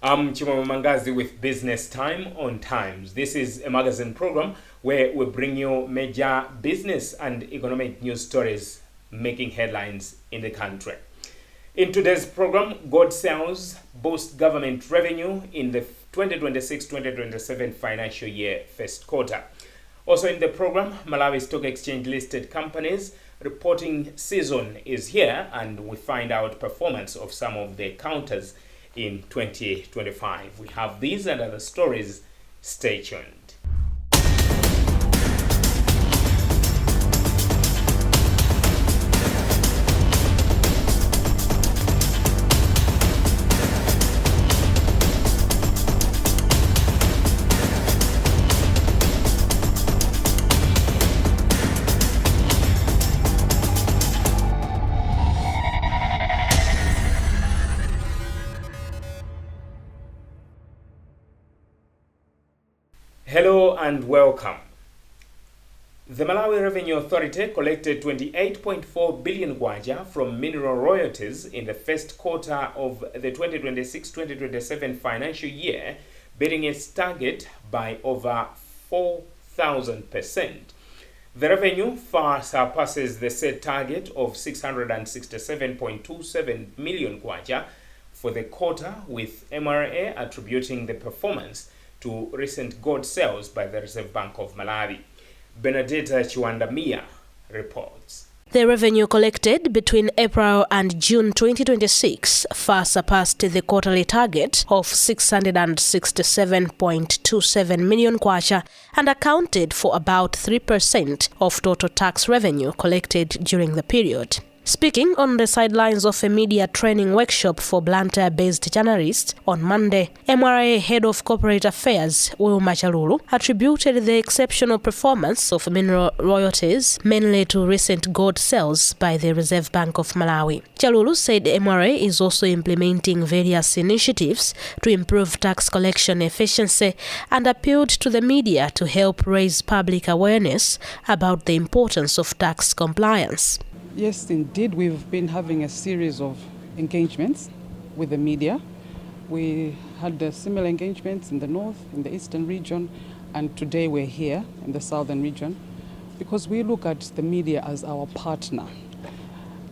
I'm Chimamo Mangazi with Business Time on Times. This is a magazine program where we bring you major business and economic news stories making headlines in the country. In today's program, gold sales boost government revenue in the 2026-2027 financial year first quarter. Also in the program, Malawi Stock Exchange listed companies reporting season is here, and we find out performance of some of the counters in 2025. We have these and other stories. Stay tuned. Hello and welcome. The Malawi Revenue Authority collected 28.4 billion kwacha from mineral royalties in the first quarter of the 2026-2027 financial year, beating its target by over 4,000%. The revenue far surpasses the set target of 667.27 million kwacha for the quarter, with MRA attributing the performance to recent gold sales by the Reserve Bank of Malawi. Benedetta Chiwandamia reports. The revenue collected between April and June 2026 far surpassed the quarterly target of 667.27 million kwacha and accounted for about 3% of total tax revenue collected during the period. Speaking on the sidelines of a media training workshop for Blantyre-based journalists on Monday, MRA Head of Corporate Affairs, Wilma Chalulu, attributed the exceptional performance of mineral royalties mainly to recent gold sales by the Reserve Bank of Malawi. Chalulu said MRA is also implementing various initiatives to improve tax collection efficiency and appealed to the media to help raise public awareness about the importance of tax compliance. Yes, indeed, we've been having a series of engagements with the media. We had similar engagements in the north, in the eastern region, and today we're here in the southern region because we look at the media as our partner.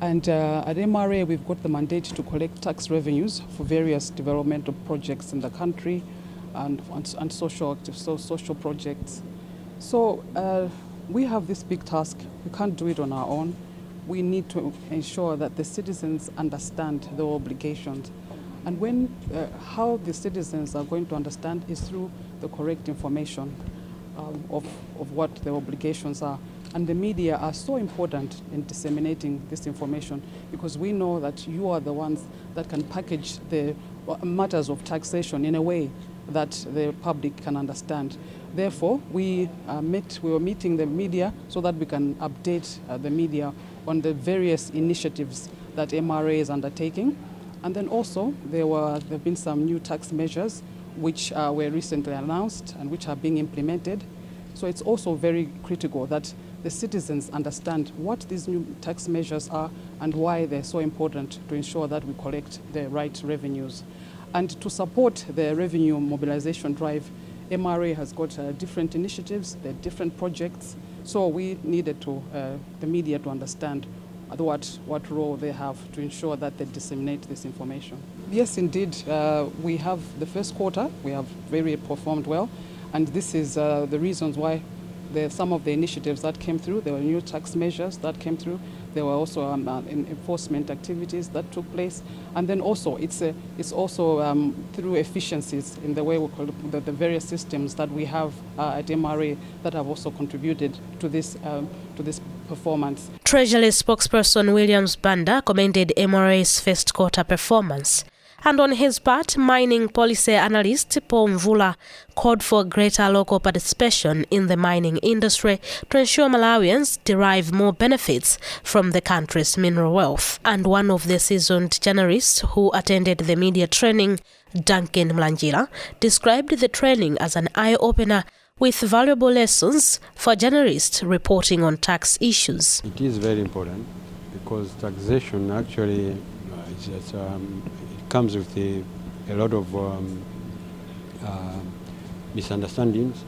And at MRA, we've got the mandate to collect tax revenues for various developmental projects in the country and social projects. So we have this big task. We can't do it on our own. We need to ensure that the citizens understand their obligations. And how the citizens are going to understand is through the correct information of what the obligations are. And the media are so important in disseminating this information because we know that you are the ones that can package the matters of taxation in a way that the public can understand. Therefore, we were meeting the media so that we can update the media on the various initiatives that MRA is undertaking. And then also, there have been some new tax measures which were recently announced and which are being implemented. So it's also very critical that the citizens understand what these new tax measures are and why they're so important to ensure that we collect the right revenues. And to support the revenue mobilization drive, MRA has got different initiatives, there are different projects. So we needed the media to understand what role they have to ensure that they disseminate this information. Yes, indeed, we have the first quarter, we have very performed well, and this is the reasons why some of the initiatives that came through, there were new tax measures that came through, there were also enforcement activities that took place, and then also it's also through efficiencies in the way we call the various systems that we have at MRA that have also contributed to this performance. Treasury spokesperson Williams Banda commended MRA's first quarter performance. And on his part, mining policy analyst Paul Mvula called for greater local participation in the mining industry to ensure Malawians derive more benefits from the country's mineral wealth. And one of the seasoned journalists who attended the media training, Duncan Mlanjira, described the training as an eye-opener with valuable lessons for journalists reporting on tax issues. It is very important because taxation actually it comes with the a lot of misunderstandings,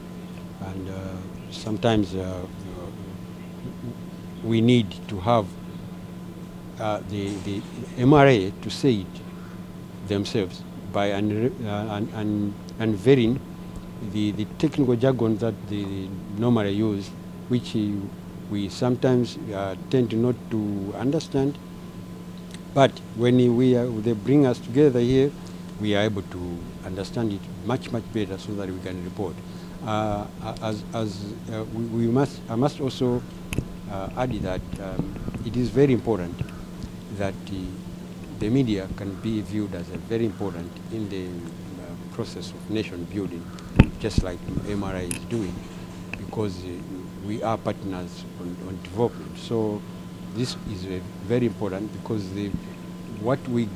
and sometimes we need to have the MRA to say it themselves by unveiling the technical jargon that they normally use, which we sometimes tend not to understand. But when they bring us together here, we are able to understand it much better, so that we can report. I must also add that it is very important that the media can be viewed as very important in the process of nation building, just like MRI is doing, because we are partners on development. So this is very important, because what we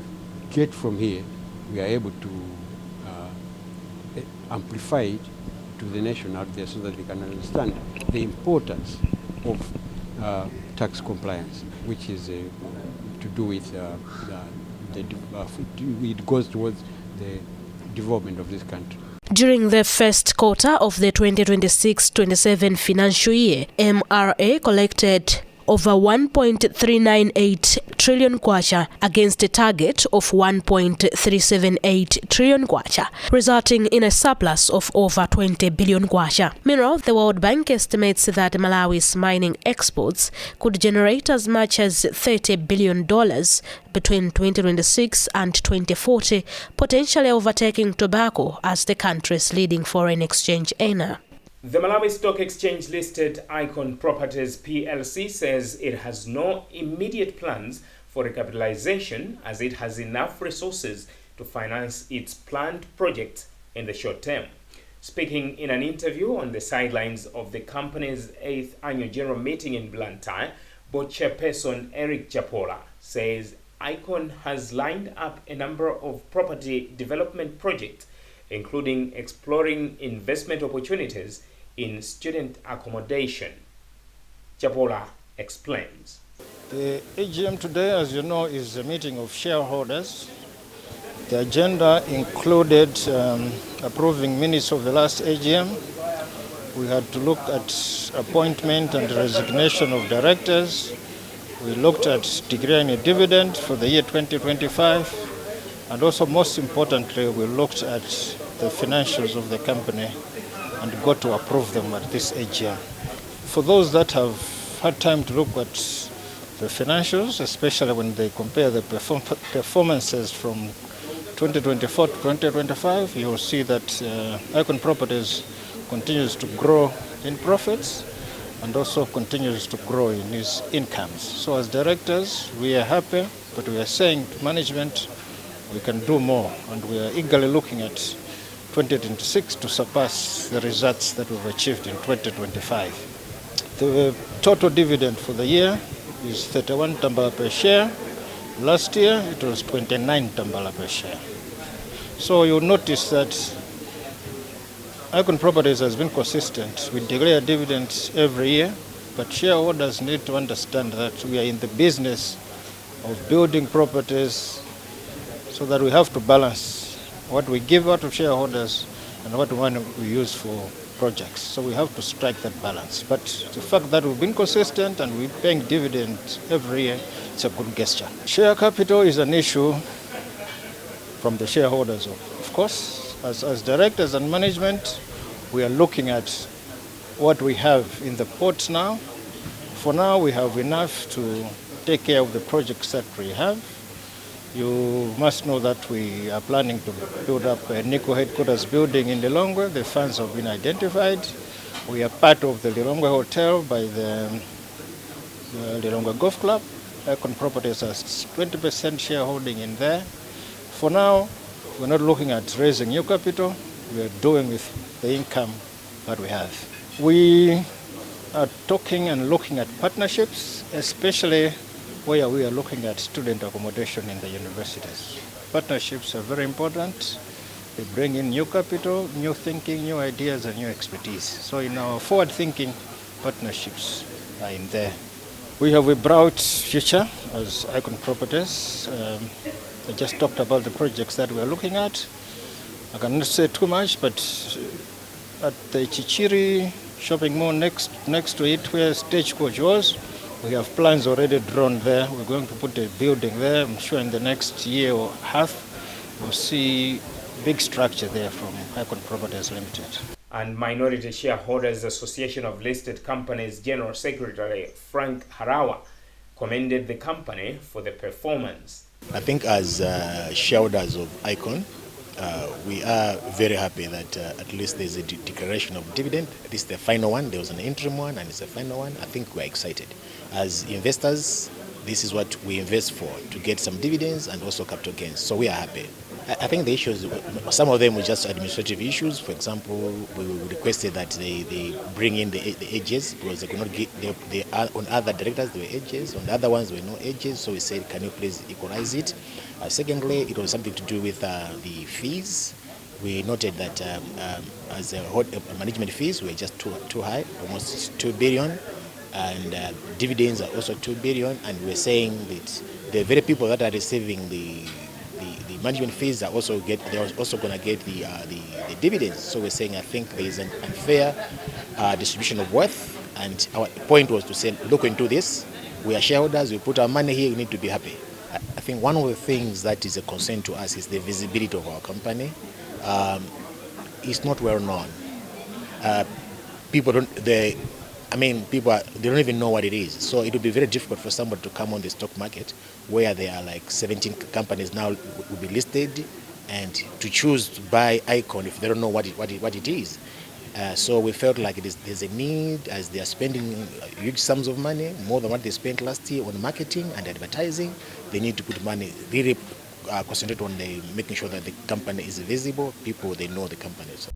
get from here, we are able to amplify it to the nation out there, so that they can understand the importance of tax compliance, which is to do with it goes towards the development of this country. During the first quarter of the 2026-27 financial year, MRA collected over 1.398 trillion kwacha against a target of 1.378 trillion kwacha, resulting in a surplus of over 20 billion kwacha. Meanwhile, the World Bank estimates that Malawi's mining exports could generate as much as $30 billion between 2026 and 2040, potentially overtaking tobacco as the country's leading foreign exchange earner. The Malawi Stock Exchange listed Icon Properties PLC says it has no immediate plans for recapitalization, as it has enough resources to finance its planned projects in the short term. Speaking in an interview on the sidelines of the company's 8th annual general meeting in Blantyre, board chairperson Eric Chapola says Icon has lined up a number of property development projects, including exploring investment opportunities in student accommodation. Chapola explains. The AGM today, as you know, is a meeting of shareholders. The agenda included approving minutes of the last AGM. We had to look at appointment and resignation of directors. We looked at declaring a dividend for the year 2025. And also, most importantly, we looked at the financials of the company and got to approve them at this AGM. For those that have had time to look at the financials, especially when they compare the performances from 2024 to 2025, you will see that Icon Properties continues to grow in profits and also continues to grow in its incomes. So as directors, we are happy, but we are saying to management, we can do more, and we are eagerly looking at 2026 to surpass the results that we've achieved in 2025. The total dividend for the year is 31 tambala per share. Last year it was 29 tambala per share. So you'll notice that Icon Properties has been consistent. We declare dividends every year, but shareholders need to understand that we are in the business of building properties, so that we have to balance what we give out to shareholders and what money we use for projects. So we have to strike that balance. But the fact that we've been consistent and we're paying dividends every year, it's a good gesture. Share capital is an issue from the shareholders, of course. As directors and management, we are looking at what we have in the pot now. For now, we have enough to take care of the projects that we have. You must know that we are planning to build up a Nickel headquarters building in Lilongwe. The funds have been identified. We are part of the Lilongwe Hotel by the Lilongwe Golf Club. Icon Properties has 20% shareholding in there. For now, we're not looking at raising new capital. We are doing with the income that we have. We are talking and looking at partnerships, especially where we are looking at student accommodation in the universities. Partnerships are very important. They bring in new capital, new thinking, new ideas, and new expertise. So in our forward-thinking, partnerships are in there. We have a bright future as Icon Properties. I just talked about the projects that we're looking at. I cannot say too much, but at the Chichiri shopping mall next to it where Stagecoach was, we have plans already drawn there. We're going to put a building there. I'm sure in the next year or half, we'll see big structure there from Icon Properties Limited. And Minority Shareholders Association of Listed Companies General Secretary Frank Harawa commended the company for the performance. I think as shareholders of Icon, we are very happy that at least there's a declaration of dividend. This is the final one. There was an interim one and it's the final one. I think we're excited. As investors, this is what we invest for, to get some dividends and also capital gains. So we are happy. I think the issues, some of them were just administrative issues. For example, we requested that they bring in the edges because they could not get, they on other directors there were edges, on the other ones there were no edges. So we said, can you please equalize it? Secondly, it was something to do with the fees. We noted that as a management fees were just too high, almost 2 billion, and dividends are also 2 billion. And we're saying that the very people that are receiving the management fees are also they're also going to get the dividends. So we're saying I think there is an unfair distribution of wealth, and our point was to say, look into this. We are shareholders. We put our money here. We need to be happy. I think one of the things that is a concern to us is the visibility of our company. It's not well known. People they don't even know what it is. So it would be very difficult for somebody to come on the stock market where there are like 17 companies now will be listed, and to choose to buy Icon if they don't know what it is. So we felt like there's a need, as they are spending huge sums of money, more than what they spent last year on marketing and advertising. They need to put money, really concentrate on making sure that the company is visible, people, they know the company. So.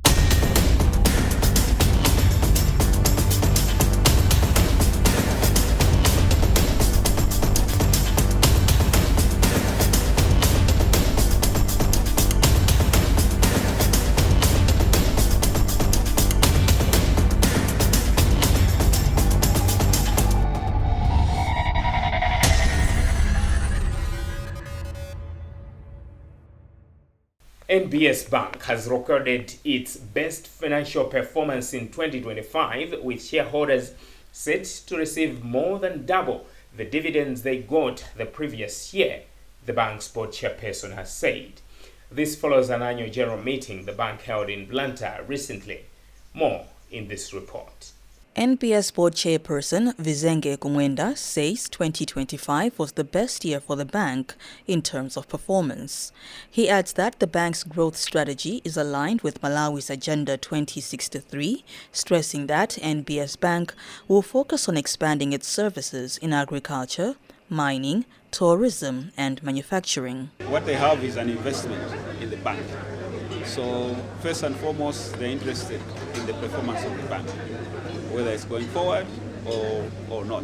NBS Bank has recorded its best financial performance in 2025, with shareholders set to receive more than double the dividends they got the previous year, the bank's board chairperson has said. This follows an annual general meeting the bank held in Blantyre recently. More in this report. NBS board chairperson Vizenge Kumwenda says 2025 was the best year for the bank in terms of performance. He adds that the bank's growth strategy is aligned with Malawi's Agenda 2063, stressing that NBS Bank will focus on expanding its services in agriculture, mining, tourism and manufacturing. What they have is an investment in the bank. So first and foremost, they're interested in the performance of the bank, whether it's going forward or not.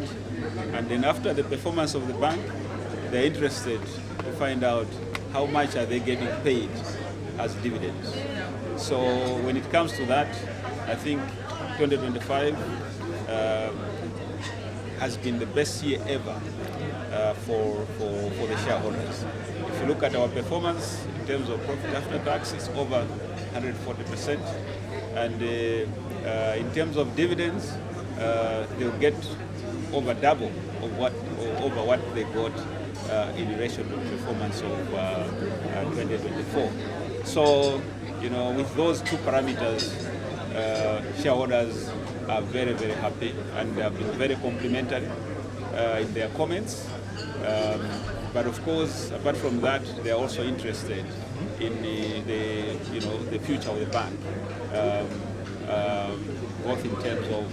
And then after the performance of the bank, they're interested to find out how much are they getting paid as dividends. So when it comes to that, I think 2025 has been the best year ever for the shareholders. If you look at our performance in terms of profit after tax, it's over 140%. And in terms of dividends, they'll get over double of what they got in relation to the performance of 2024. So, with those two parameters, shareholders are very, very happy and have been very complimentary in their comments. But of course, apart from that, they are also interested in the future of the bank, both in terms of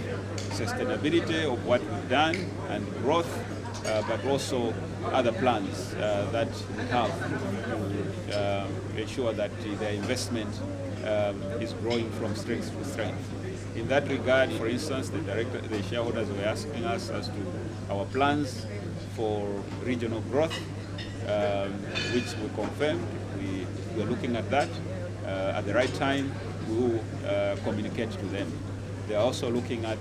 sustainability of what we've done and growth, but also other plans that we have to ensure that their investment is growing from strength to strength. In that regard, for instance, the shareholders were asking us as to our plans for regional growth, which we confirmed. We are looking at that. At the right time, we will communicate to them. They are also looking at,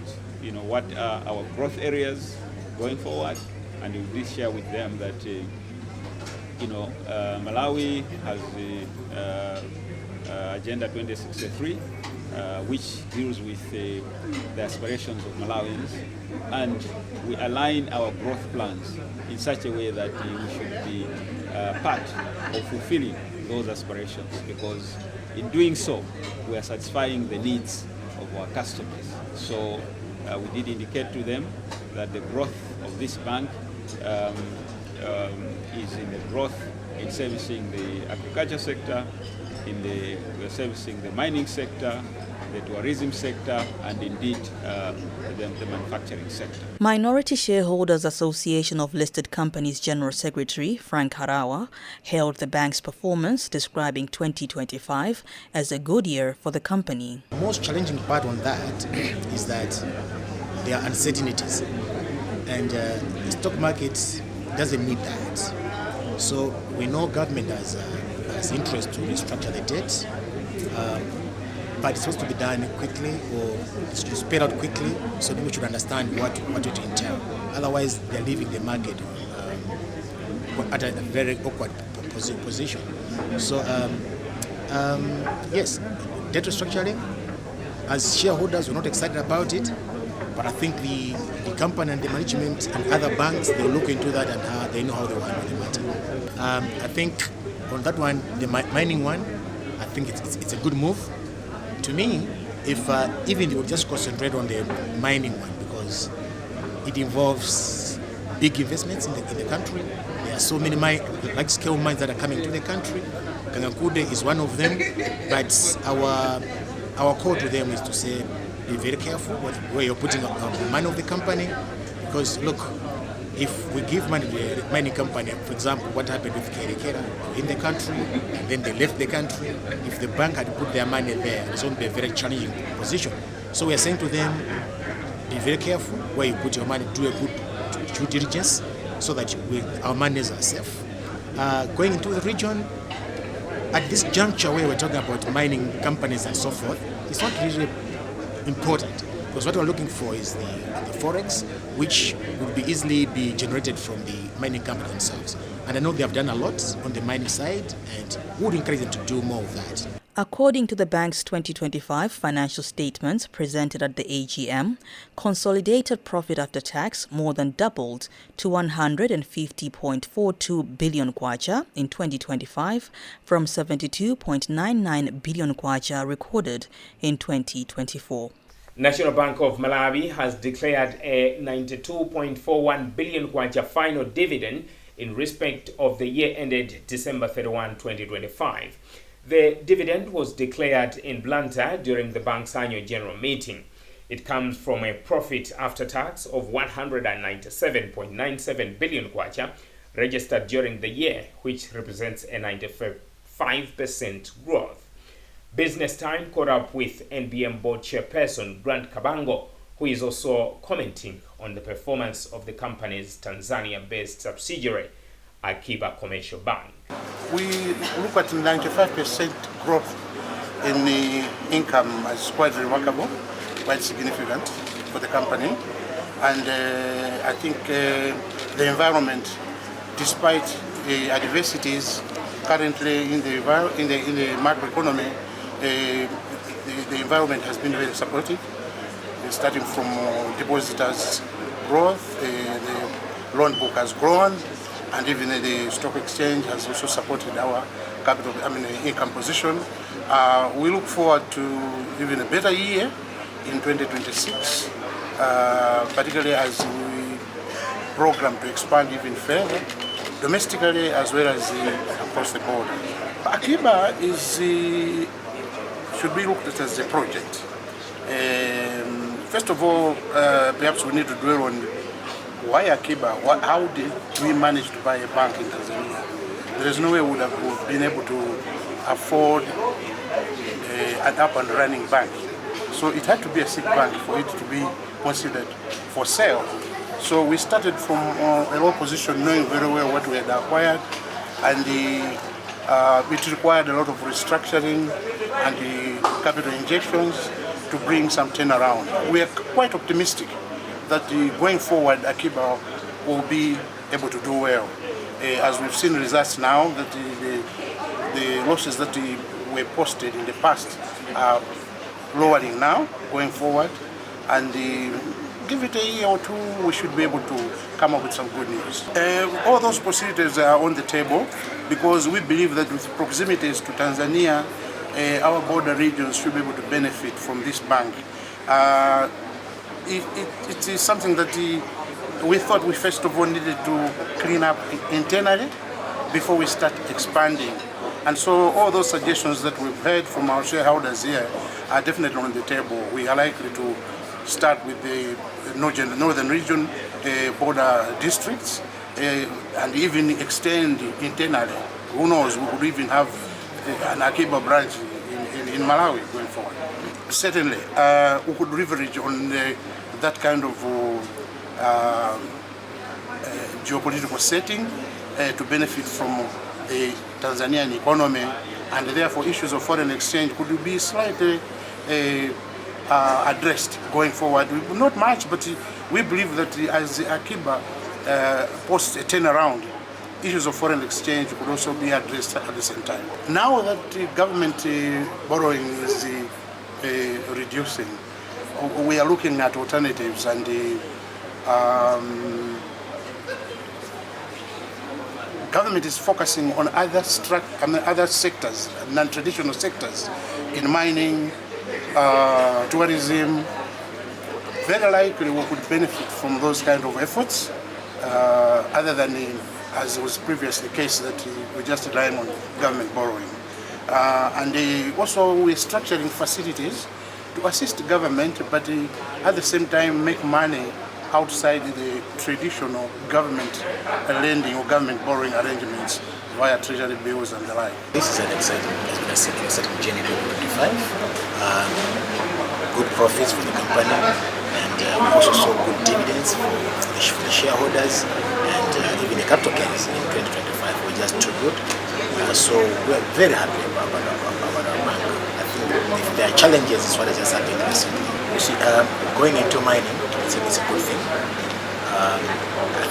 what are our growth areas going forward, and we will share with them that Malawi has the Agenda 2063, which deals with the aspirations of Malawians, and we align our growth plans in such a way that we should be part of fulfilling those aspirations, because in doing so, we are satisfying the needs of our customers. So we did indicate to them that the growth of this bank is in the growth in servicing the agriculture sector, we're servicing the mining sector, the tourism sector, and indeed the manufacturing sector. Minority Shareholders Association of Listed Companies General Secretary Frank Harawa hailed the bank's performance, describing 2025 as a good year for the company. The most challenging part on that is that there are uncertainties, and the stock market doesn't need that. So we know government has interest to restructure the debt, but it's supposed to be done quickly, or it's paid out quickly, so people should understand what it entails. Otherwise, they're leaving the market at a very awkward position. So, yes, debt restructuring, as shareholders, we're not excited about it, but I think the company and the management and other banks, they'll look into that and they know how they want to do the matter. I think on that one, the mining one, I think it's a good move. To me, if even they would just concentrate on the mining one, because it involves big investments in the country. There are so many large-scale mines that are coming to the country. Kangakude is one of them, but our call to them is to say, be very careful where you're putting the money of the company, because look, if we give money to the mining company, for example, what happened with Kerekera in the country, and then they left the country, if the bank had put their money there, it's going to be a very challenging position. So we are saying to them, be very careful where you put your money, do a good due diligence so that our monies are safe. Going into the region, at this juncture where we're talking about mining companies and so forth, it's not really important, because what we're looking for is the forex, which would be easily be generated from the mining company themselves. And I know they have done a lot on the mining side, and we would encourage them to do more of that. According to the bank's 2025 financial statements presented at the AGM, consolidated profit after tax more than doubled to 150.42 billion kwacha in 2025 from 72.99 billion kwacha recorded in 2024. National Bank of Malawi has declared a 92.41 billion kwacha final dividend in respect of the year ended December 31, 2025. The dividend was declared in Blantyre during the bank's annual general meeting. It comes from a profit after tax of 197.97 billion kwacha registered during the year, which represents a 95% growth. Business Time caught up with NBM board chairperson Grant Kabango, who is also commenting on the performance of the company's Tanzania-based subsidiary, Akiba Commercial Bank. We look at 95% growth in the income as quite remarkable, quite significant for the company. And I think the environment, despite the adversities currently in the macroeconomy, the environment has been very supportive, starting from depositors' growth, the loan book has grown, and even the stock exchange has also supported our income position. We look forward to even a better year in 2026, particularly as we program to expand even further, domestically as well as across the border. Akiba should be looked at as a project. First of all, perhaps we need to dwell on why Akiba. How did we manage to buy a bank in Tanzania? There is no way we would have been able to afford an up and running bank. So it had to be a sick bank for it to be considered for sale. So we started from a low position, knowing very well what we had acquired, and it required a lot of restructuring and the capital injections to bring some turnaround. We are quite optimistic that going forward, Akiba will be able to do well. as we've seen results now, that the losses that were posted in the past are lowering now, going forward, and give it a year or two, we should be able to come up with some good news. All those possibilities are on the table because we believe that with proximities to Tanzania, our border regions should be able to benefit from this bank. It is something that we thought we first of all needed to clean up internally before we start expanding. And so all those suggestions that we've heard from our shareholders here are definitely on the table. We are likely to start with the northern region border districts and even extend internally. Who knows, we could even have an Akiba branch in Malawi going forward. Certainly, we could leverage on that kind of geopolitical setting to benefit from the Tanzanian economy, and therefore issues of foreign exchange could be slightly addressed going forward. Not much, but we believe that as Akiba posts a turnaround, issues of foreign exchange could also be addressed at the same time. Now that government borrowing is reducing, we are looking at alternatives, and government is focusing on other sectors, non-traditional sectors, in mining, tourism. Very likely we could benefit from those kind of efforts, other than as was previously the case that we just relying on government borrowing. And also we're structuring facilities to assist government, but at the same time make money outside the traditional government lending or government borrowing arrangements via treasury bills and the like. This is an exciting journey to 25. Good profits for the company, and we also saw good dividends for the shareholders, and even the capital gains in 2025 were just too good. So we're very happy about our bank. I think if there are challenges, it's what has just happened recently. You see, going into mining, it's a good thing. I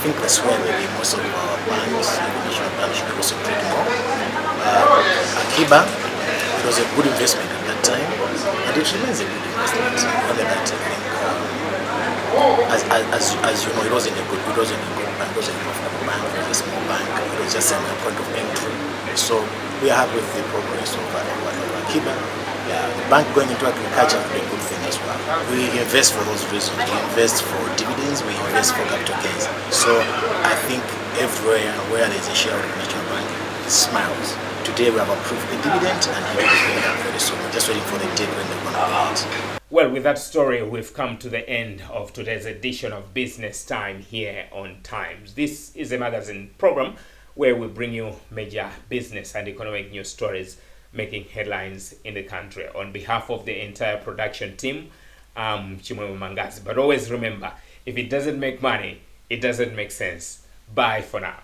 think that's where maybe most of our banks, national banks, should concentrate more. Akiba, it was a good investment at that time, and it remains a good investment. Only that as you know, it wasn't a good bank. It wasn't a profitable bank. It was a small bank. It was just a point of entry. So we are happy with the progress of Akiba. Yeah, the bank going into agriculture is a good thing as well. We invest for those reasons. We invest for dividends, we invest for capital gains. So I think everywhere where there is a share of the national bank, it smiles. Today we have approved the dividend, and it will be paid out very soon. We're just waiting for the date when they're going to pay it. Well, with that story, we've come to the end of today's edition of Business Time here on Times. This is a magazine program where we bring you major business and economic news stories making headlines in the country. On behalf of the entire production team, I'm Chimwemo Mangazi. But always remember, if it doesn't make money, it doesn't make sense. Bye for now.